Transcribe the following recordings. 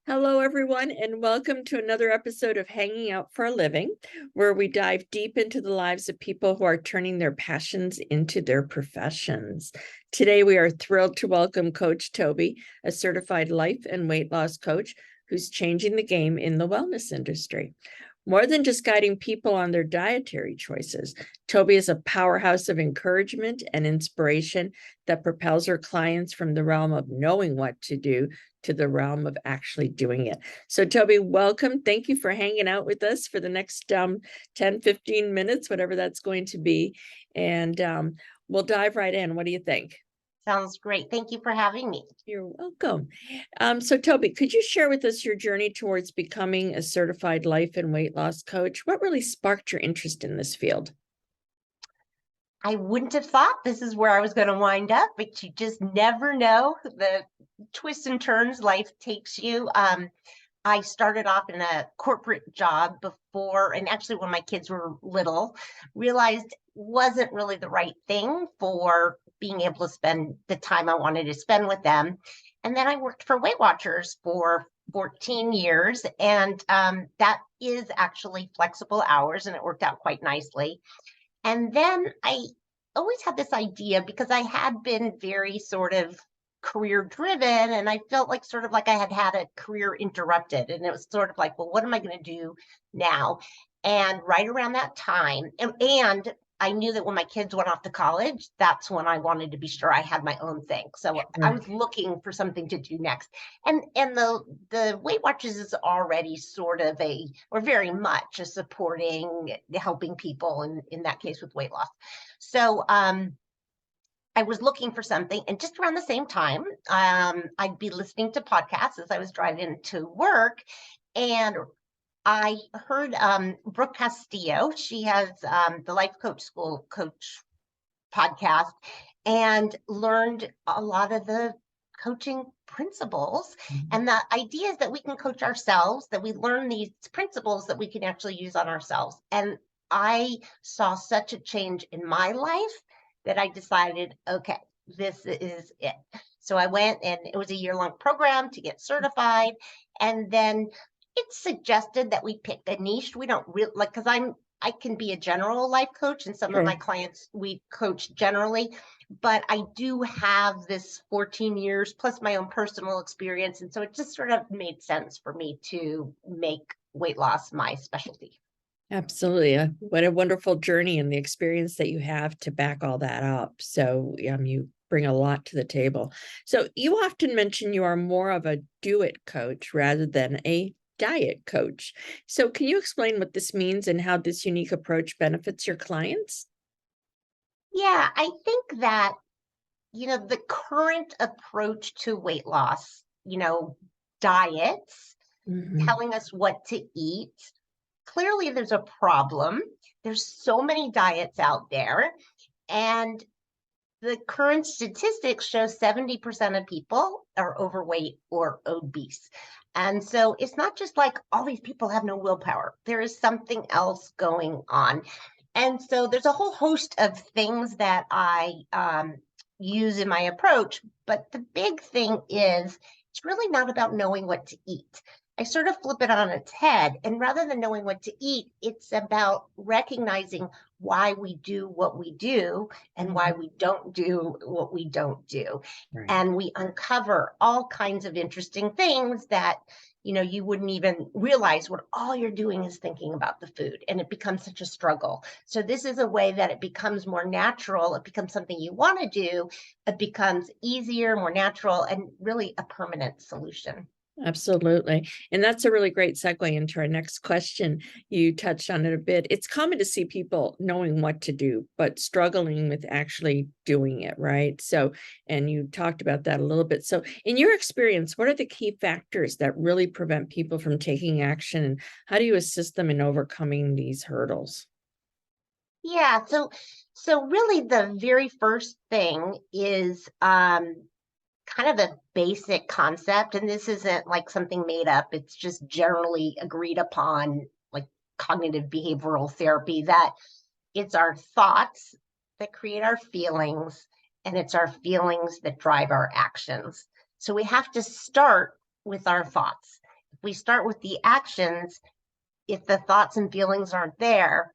Hello, everyone, and welcome to another episode of Hanging Out for a Living, where we dive deep into the lives of people who are turning their passions into their professions. Today, we are thrilled to welcome Coach Tobi, a certified life and weight loss coach who's changing the game in the wellness industry. More than just guiding people on their dietary choices, Tobi is a powerhouse of encouragement and inspiration that propels her clients from the realm of knowing what to do to the realm of actually doing it. So Tobi, welcome. Thank you for hanging out with us for the next 10, 15 minutes, whatever that's going to be. And we'll dive right in. What do you think? Sounds great. Thank you for having me. You're welcome. So Tobi, could you share with us your journey towards becoming a certified life and weight loss coach? What really sparked your interest in this field? I wouldn't have thought this is where I was going to wind up, but you just never know the twists and turns life takes you. I started off in a corporate job before, and actually when my kids were little, realized wasn't really the right thing for being able to spend the time I wanted to spend with them. And then I worked for Weight Watchers for 14 years, and that is actually flexible hours, and it worked out quite nicely. And then I always had this idea because I had been very sort of career driven, and I felt like sort of like I had had a career interrupted. And it was sort of like, well, what am I going to do now? And right around that time, and I knew that when my kids went off to college, that's when I wanted to be sure I had my own thing. So I Sure. was looking for something to do next. And the Weight Watchers is already sort of or very much a supporting, helping people in that case with weight loss. So I was looking for something, and just around the same time, I'd be listening to podcasts as I was driving to work, and I heard Brooke Castillo. She has the Life Coach School Coach podcast, and learned a lot of the coaching principles Mhm. and the ideas that we can coach ourselves, that we learn these principles that we can actually use on ourselves. And I saw such a change in my life that I decided, okay, this is it. So I went, and it was a year-long program to get certified. And then it's suggested that we pick a niche. We don't really like, because I can be a general life coach, and some of my Sure. clients we coach generally, but I do have this 14 years plus my own personal experience. And so it just sort of made sense for me to make weight loss my specialty. Absolutely. What a wonderful journey and the experience that you have to back all that up. So you bring a lot to the table. So you often mention you are more of a do it coach rather than a diet coach. So can you explain what this means and how this unique approach benefits your clients? Yeah, I think that, the current approach to weight loss, diets, Mhm. telling us what to eat, clearly there's a problem. There's so many diets out there. And the current statistics show 70% of people are overweight or obese. And so it's not just like all these people have no willpower. There is something else going on. And so there's a whole host of things that I use in my approach. But the big thing is it's really not about knowing what to eat. I sort of flip it on its head. And rather than knowing what to eat, it's about recognizing why we do what we do and why Mhm. we don't do what we don't do. Right. And we uncover all kinds of interesting things that you wouldn't even realize what all you're doing is thinking about the food, and it becomes such a struggle. So this is a way that it becomes more natural. It becomes something you want to do. It becomes easier, more natural, and really a permanent solution. Absolutely. And that's a really great segue into our next question. You touched on it a bit. It's common to see people knowing what to do, but struggling with actually doing it, right? So, and you talked about that a little bit. So, in your experience, what are the key factors that really prevent people from taking action? And how do you assist them in overcoming these hurdles? Yeah, so really the very first thing is kind of a basic concept, and this isn't like something made up. It's just generally agreed upon, like cognitive behavioral therapy, that it's our thoughts that create our feelings, and it's our feelings that drive our actions. So we have to start with our thoughts. If we start with the actions, if the thoughts and feelings aren't there,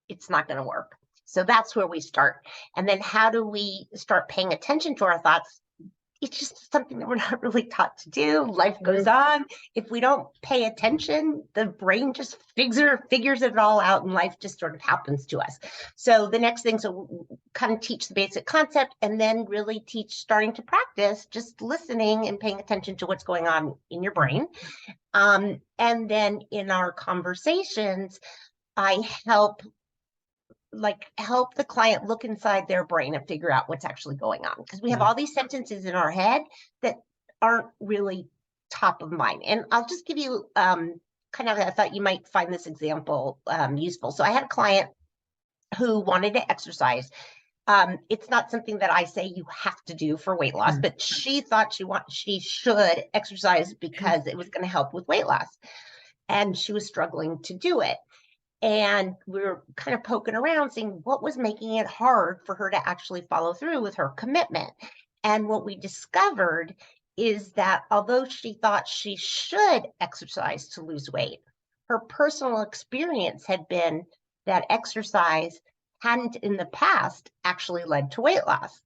it's not going to work. So that's where we start. And then how do we start paying attention to our thoughts? It's just something that we're not really taught to do. Life goes on. If we don't pay attention, the brain just figures it all out, and life just sort of happens to us. So the next thing, so kind of teach the basic concept, and then really teach, starting to practice just listening and paying attention to what's going on in your brain. And then in our conversations, I help the client look inside their brain and figure out what's actually going on, because we have all these sentences in our head that aren't really top of mind. And I'll just give you kind of, I thought you might find this example useful. So I had a client who wanted to exercise. It's not something that I say you have to do for weight loss, but she thought she should exercise because it was going to help with weight loss, and she was struggling to do it. And we were kind of poking around, seeing what was making it hard for her to actually follow through with her commitment. And what we discovered is that although she thought she should exercise to lose weight, her personal experience had been that exercise hadn't in the past actually led to weight loss.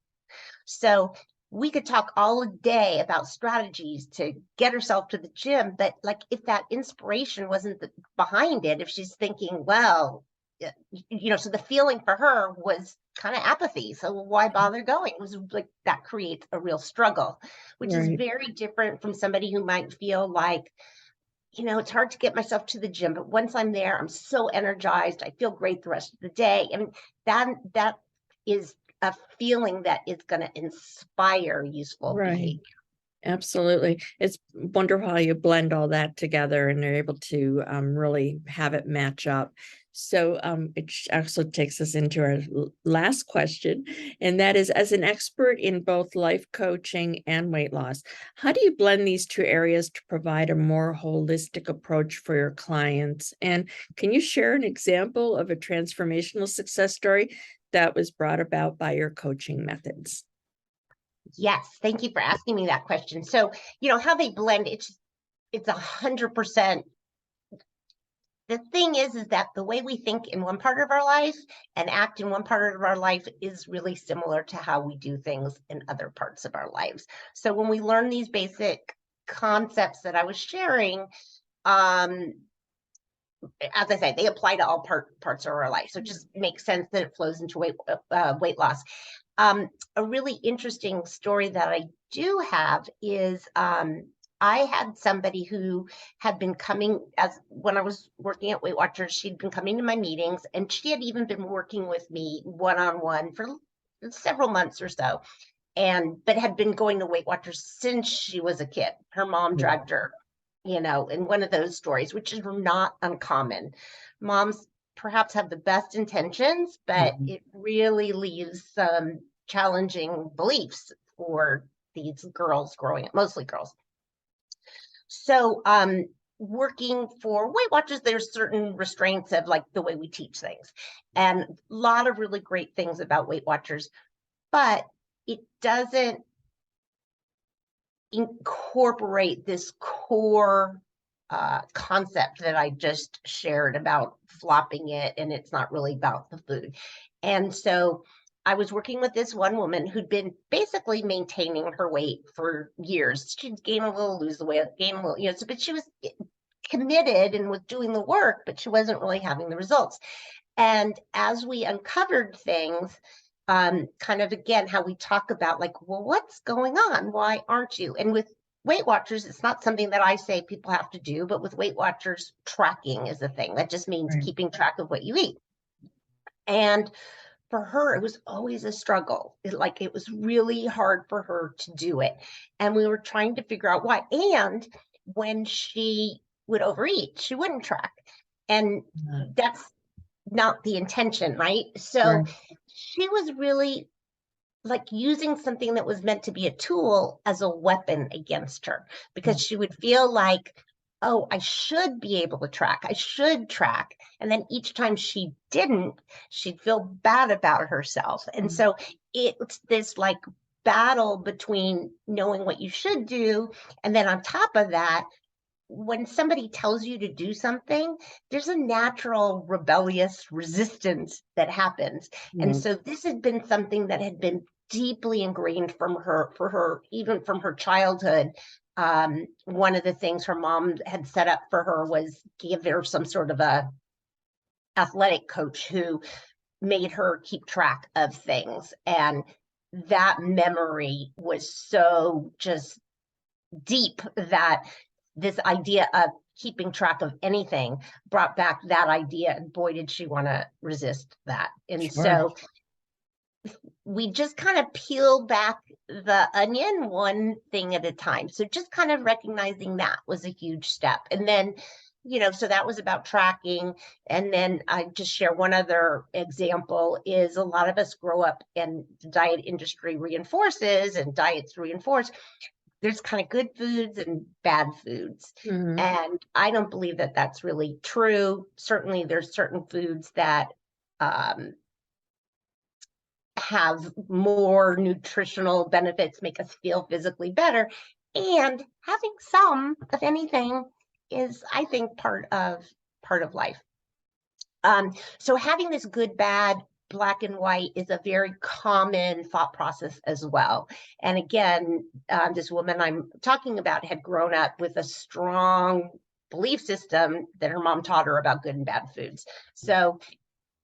So we could talk all day about strategies to get herself to the gym, but like, if that inspiration wasn't behind it, if she's thinking, well, so the feeling for her was kind of apathy. So why bother going? It was like, that creates a real struggle, which is very different from somebody who might feel like, it's hard to get myself to the gym, but once I'm there, I'm so energized. I feel great the rest of the day. And that is a feeling that is going to inspire useful behavior. Absolutely. It's wonderful how you blend all that together and are able to really have it match up. So it also takes us into our last question, and that is, as an expert in both life coaching and weight loss, how do you blend these two areas to provide a more holistic approach for your clients? And can you share an example of a transformational success story that was brought about by your coaching methods? Yes, thank you for asking me that question. So, how they blend, it's 100%. The thing is that the way we think in one part of our life and act in one part of our life is really similar to how we do things in other parts of our lives. So when we learn these basic concepts that I was sharing, as I say, they apply to all parts of our life. So it just makes sense that it flows into weight loss. A really interesting story that I do have is I had somebody who had been coming, when I was working at Weight Watchers, she'd been coming to my meetings, and she had even been working with me one-on-one for several months or so, but had been going to Weight Watchers since she was a kid. Her mom dragged her, in one of those stories, which is not uncommon. Moms perhaps have the best intentions, but it really leaves some challenging beliefs for these girls growing up, mostly girls. So working for Weight Watchers, there's certain restraints of like the way we teach things, and a lot of really great things about Weight Watchers, but it doesn't incorporate this core concept that I just shared about flopping it, and it's not really about the food. And so I was working with this one woman who'd been basically maintaining her weight for years. She'd gain a little, lose the weight, gain a little, but she was committed and was doing the work, but she wasn't really having the results. And as we uncovered things, kind of again, how we talk about like, well, what's going on? Why aren't you? And with Weight Watchers, it's not something that I say people have to do, but with Weight Watchers, tracking is a thing. That just means keeping track of what you eat. And for her, it was always a struggle. It was really hard for her to do it. And we were trying to figure out why. And when she would overeat, she wouldn't track. And that's not the intention, right? So she was really like using something that was meant to be a tool as a weapon against her, because she would feel like, oh, I should be able to track. I should track. And then each time she didn't, she'd feel bad about herself. And so it's this like battle between knowing what you should do, and then on top of that, when somebody tells you to do something, there's a natural rebellious resistance that happens. And Mm. so this had been something that had been deeply ingrained for her, even from her childhood. One of the things her mom had set up for her was give her some sort of a athletic coach who made her keep track of things. And that memory was so just deep that this idea of keeping track of anything brought back that idea. And boy, did she want to resist that. And Sure. so we just kind of peel back the onion one thing at a time. So just kind of recognizing that was a huge step. And then, so that was about tracking. And then I just share one other example is a lot of us grow up and the diet industry reinforces and diets reinforce. There's kind of good foods and bad foods. Mhm. And I don't believe that that's really true. Certainly there's certain foods that um, have more nutritional benefits, make us feel physically better. And having some of anything is, I think, part of life. So having this good, bad, black and white is a very common thought process as well. And again, this woman I'm talking about had grown up with a strong belief system that her mom taught her about good and bad foods. So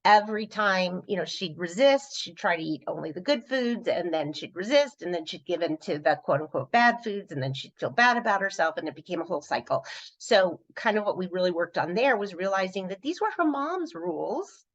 every time, she'd resist, she'd try to eat only the good foods, and then she'd resist, and then she'd give in to the quote unquote bad foods, and then she'd feel bad about herself, and it became a whole cycle. So kind of what we really worked on there was realizing that these were her mom's rules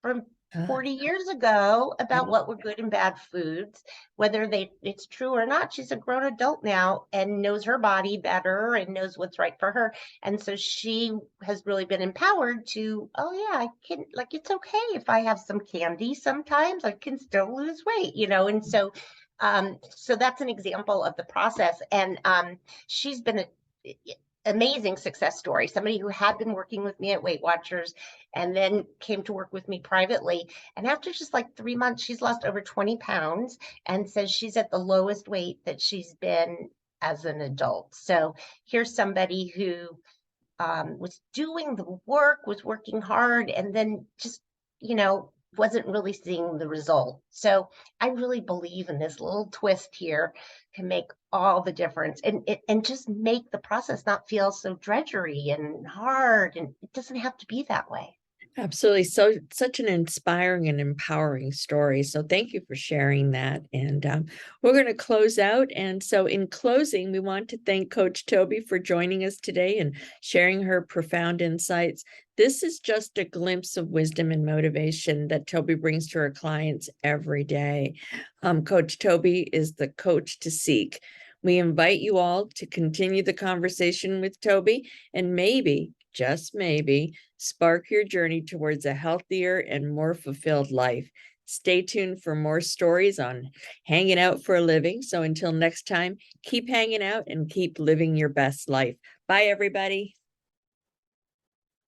from Ah, 40 years ago about yeah. what were good and bad foods, whether it's true or not. She's a grown adult now and knows her body better and knows what's right for her. And so she has really been empowered to, oh yeah, I can, like, it's okay if I have some candy sometimes, I can still lose weight, and so that's an example of the process. And she's been a amazing success story, somebody who had been working with me at Weight Watchers and then came to work with me privately. And after just like 3 months, she's lost over 20 pounds and says she's at the lowest weight that she's been as an adult. So here's somebody who was doing the work, was working hard, and then just, wasn't really seeing the result. So I really believe in this little twist here can make all the difference and just make the process not feel so drudgery and hard. And it doesn't have to be that way. Absolutely. So, such an inspiring and empowering story. So, thank you for sharing that. And we're going to close out. And so, in closing, we want to thank Coach Tobi for joining us today and sharing her profound insights. This is just a glimpse of wisdom and motivation that Tobi brings to her clients every day. Coach Tobi is the coach to seek. We invite you all to continue the conversation with Tobi and maybe, just maybe, spark your journey towards a healthier and more fulfilled life. Stay tuned for more stories on hanging out for a living. So until next time, keep hanging out and keep living your best life. Bye, everybody.